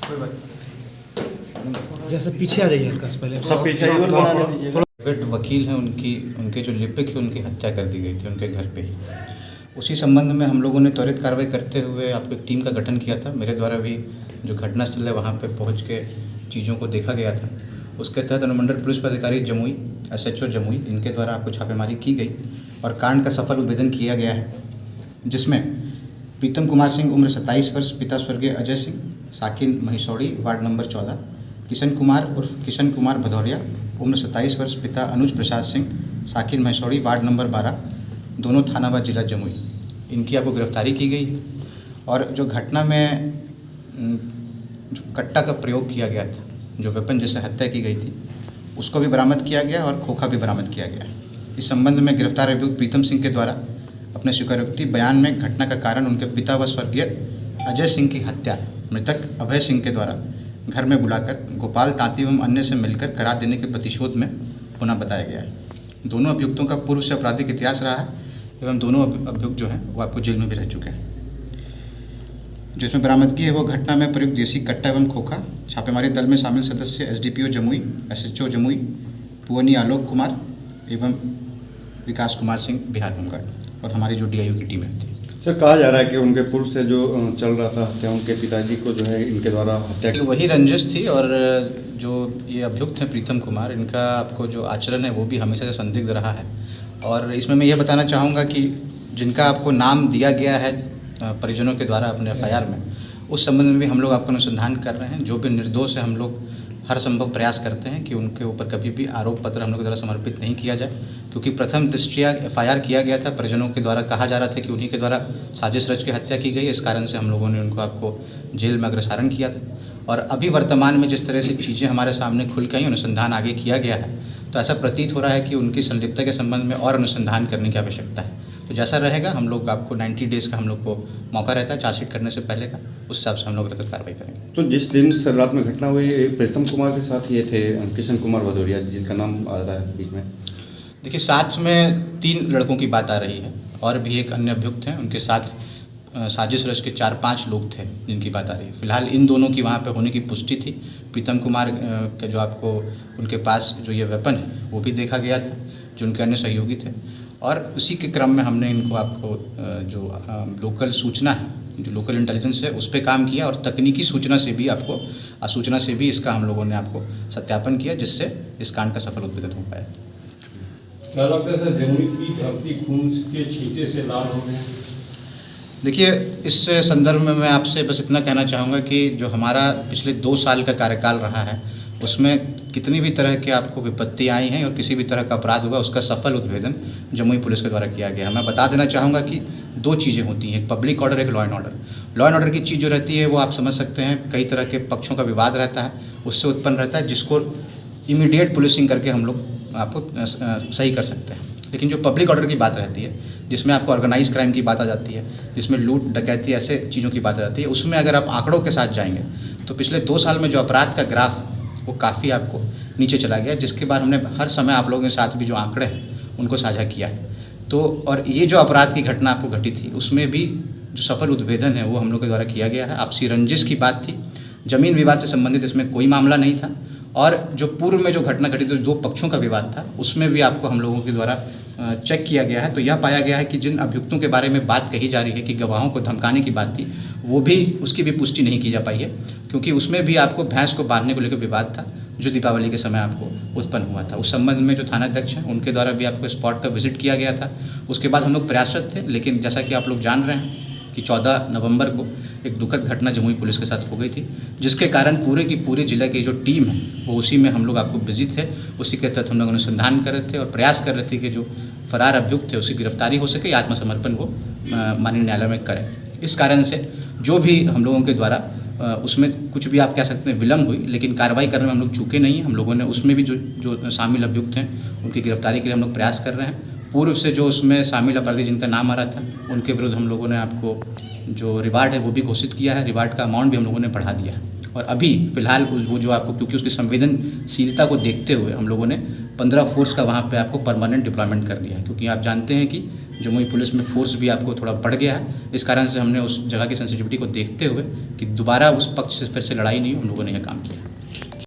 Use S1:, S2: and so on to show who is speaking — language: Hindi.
S1: कोई बात
S2: जैसे पीछे आ जाइए हल्का से पहले
S1: सब पीछे ही और बनाने दीजिए।
S3: प्राइवेट वकील हैं उनके जो लिपिक है उनकी हत्या कर दी गई थी उनके घर पे ही। उसी संबंध में हम लोगों ने त्वरित कार्रवाई करते हुए आपको एक टीम का गठन किया था। मेरे द्वारा भी जो घटनास्थल है वहाँ पे पहुँच के चीज़ों को देखा गया था। उसके तहत अनुमंडल पुलिस पदाधिकारी जमुई, SHO जमुई, इनके द्वारा आपको छापेमारी की गई और कांड का सफल उद्भेदन किया गया है, जिसमें प्रीतम कुमार सिंह उम्र 27 वर्ष, पिता स्वर्गीय अजय सिंह, साकिन महिसौड़ी, वार्ड नंबर 14, किशन कुमार उर्फ किशन कुमार भदौरिया उम्र 27 वर्ष, पिता अनुज प्रसाद सिंह, साकिन महिसौड़ी, वार्ड नंबर 12, दोनों थानाबाद जिला जमुई, इनकी आपको गिरफ्तारी की गई है। और जो घटना में जो कट्टा का प्रयोग किया गया था, जो वेपन जिससे हत्या की गई थी, उसको भी बरामद किया गया और खोखा भी बरामद किया गया। इस संबंध में गिरफ्तार अभियुक्त प्रीतम सिंह के द्वारा अपने स्वीकारोक्ति बयान में घटना का कारण उनके पिता व स्वर्गीय अजय सिंह की हत्या मृतक अभय सिंह के द्वारा घर में बुलाकर गोपाल तांती एवं अन्य से मिलकर करा देने के प्रतिशोध में होना बताया गया है। दोनों अभियुक्तों का पूर्व से आपराधिक इतिहास रहा है एवं दोनों अभियुक्त जो हैं वो आपको जेल में भी रह चुके हैं। जो इसमें बरामदगी है वो घटना में प्रयुक्त देसी कट्टा एवं खोखा, छापेमारी दल में शामिल सदस्य SDPO जमुई, SHO जमुई, पुवनी आलोक कुमार एवं विकास कुमार सिंह, बिहार होमगार्ड, और हमारी जो DIO की टीम रहती है।
S1: सर, कहा जा रहा है कि उनके पूर्व से जो चल रहा था हत्या, उनके पिताजी को जो है इनके द्वारा हत्या की।
S3: वही रंजिश थी और जो ये अभियुक्त हैं प्रीतम कुमार, इनका आपको जो आचरण है वो भी हमेशा से संदिग्ध रहा है। और इसमें मैं यह बताना चाहूँगा कि जिनका आपको नाम दिया गया है परिजनों के द्वारा अपने FIR में, उस संबंध में भी हम लोग आपको अनुसंधान कर रहे हैं। जो भी निर्दोष है हम लोग हर संभव प्रयास करते हैं कि उनके ऊपर कभी भी आरोप पत्र हम लोग के द्वारा समर्पित नहीं किया जाए, क्योंकि प्रथम दृष्टया FIR किया गया था। परिजनों के द्वारा कहा जा रहा था कि उन्हीं के द्वारा साजिश रच के हत्या की गई। इस कारण से हम लोगों ने उनको आपको जेल में अग्रसारण किया था। और अभी वर्तमान में जिस तरह से चीज़ें हमारे सामने खुल के आई, अनुसंधान आगे किया गया है, तो ऐसा प्रतीत हो रहा है कि उनकी संलिप्तता के संबंध में और अनुसंधान करने की आवश्यकता है। तो जैसा रहेगा हम लोग आपको 90 डेज़ का हम लोग को मौका रहता है चार्जशीट करने से पहले का, उस हिसाब से हम लोग कार्रवाई करेंगे।
S1: तो जिस दिन सर रात में घटना हुई, प्रीतम कुमार के साथ ये थे किशन कुमार भदौरिया, जिनका नाम आ रहा है बीच में।
S3: देखिए, साथ में 3 लड़कों की बात आ रही है और भी एक अन्य अभियुक्त हैं, उनके साथ साजिश रच के 4-5 लोग थे जिनकी बात आ रही है। फिलहाल इन दोनों की वहाँ पे होने की पुष्टि थी। प्रीतम कुमार का जो आपको उनके पास जो ये वेपन है वो भी देखा गया था, जो उनके अन्य सहयोगी थे। और उसी के क्रम में हमने इनको आपको जो लोकल सूचना है, जो लोकल इंटेलिजेंस है, उस पर काम किया और तकनीकी सूचना से भी आपको सूचना से भी इसका हम लोगों ने आपको सत्यापन किया, जिससे इस कांड का सफल उद्भेदन हो पाया।
S4: क्या लगता है सर, जमुई की धरती खून के छींटे से लाल हो गए?
S3: देखिए, इस संदर्भ में मैं आपसे बस इतना कहना चाहूँगा कि जो हमारा पिछले 2 साल का कार्यकाल रहा है, उसमें कितनी भी तरह के आपको विपत्ति आई हैं और किसी भी तरह का अपराध हुआ, उसका सफल उद्भेदन जमुई पुलिस के द्वारा किया गया है। मैं बता देना चाहूँगा कि 2 चीज़ें होती हैं, एक पब्लिक ऑर्डर, एक law and order. Law and order की चीज़ जो रहती है वो आप समझ सकते हैं, कई तरह के पक्षों का विवाद रहता है, उससे उत्पन्न रहता है, जिसको इमीडिएट पुलिसिंग करके हम लोग आपको सही कर सकते हैं। लेकिन जो पब्लिक ऑर्डर की बात रहती है, जिसमें आपको ऑर्गेनाइज क्राइम की बात आ जाती है, जिसमें लूट डकैती ऐसे चीज़ों की बात आ जाती है, उसमें अगर आप आंकड़ों के साथ जाएंगे तो पिछले 2 साल में जो अपराध का ग्राफ वो काफ़ी आपको नीचे चला गया, जिसके बाद हमने हर समय आप लोगों के साथ भी जो आंकड़े हैं उनको साझा किया है। तो और ये जो अपराध की घटना आपको घटी थी, उसमें भी जो सफल उद्भेदन है वो हम लोग के द्वारा किया गया है। आपसी रंजिश की बात थी, ज़मीन विवाद से संबंधित इसमें कोई मामला नहीं था। और जो पूर्व में जो घटना घटी थी, 2 पक्षों का विवाद था, उसमें भी आपको हम लोगों के द्वारा चेक किया गया है। तो यह पाया गया है कि जिन अभियुक्तों के बारे में बात कही जा रही है कि गवाहों को धमकाने की बात थी, वो भी उसकी भी पुष्टि नहीं की जा पाई है, क्योंकि उसमें भी आपको भैंस को बांधने को लेकर विवाद था, जो दीपावली के समय आपको उत्पन्न हुआ था। उस संबंध में जो थानाध्यक्ष हैं उनके द्वारा भी आपको स्पॉट का विजिट किया गया था। उसके बाद हम लोग प्रयासरत थे, लेकिन जैसा कि आप लोग जान रहे हैं कि 14 नवंबर को एक दुखद घटना जमुई पुलिस के साथ हो गई थी, जिसके कारण पूरे की पूरे जिला की जो टीम है वो उसी में हम लोग आपको बिजी थे। उसी के तहत हम लोग अनुसंधान कर रहे थे और प्रयास कर रहे थे कि जो फरार अभियुक्त थे उसकी गिरफ्तारी हो सके, आत्मसमर्पण वो माननीय न्यायालय में करें। इस कारण से जो भी हम लोगों के द्वारा उसमें कुछ भी आप कह सकते हैं विलम्ब हुई, लेकिन कार्रवाई करने में हम लोग चूके नहीं हैं। हम लोगों ने उसमें भी जो शामिल अभियुक्त हैं उनकी गिरफ्तारी के लिए हम लोग प्रयास कर रहे हैं। पूर्व से जो उसमें शामिल अपराधी जिनका नाम आ रहा था, उनके विरुद्ध हम लोगों ने आपको जो रिवार्ड है वो भी घोषित किया है। रिवार्ड का अमाउंट भी हम लोगों ने बढ़ा दिया है। और अभी फ़िलहाल वो जो आपको, क्योंकि उसकी संवेदनशीलता को देखते हुए हम लोगों ने 15 फोर्स का वहाँ पे आपको परमानेंट डिप्लॉयमेंट कर दिया है, क्योंकि आप जानते हैं कि जमुई पुलिस में फोर्स भी आपको थोड़ा बढ़ गया है। इस कारण से हमने उस जगह की सेंसिटिविटी को देखते हुए कि दोबारा उस पक्ष से फिर से लड़ाई नहीं हो, हम लोगों ने यह काम किया।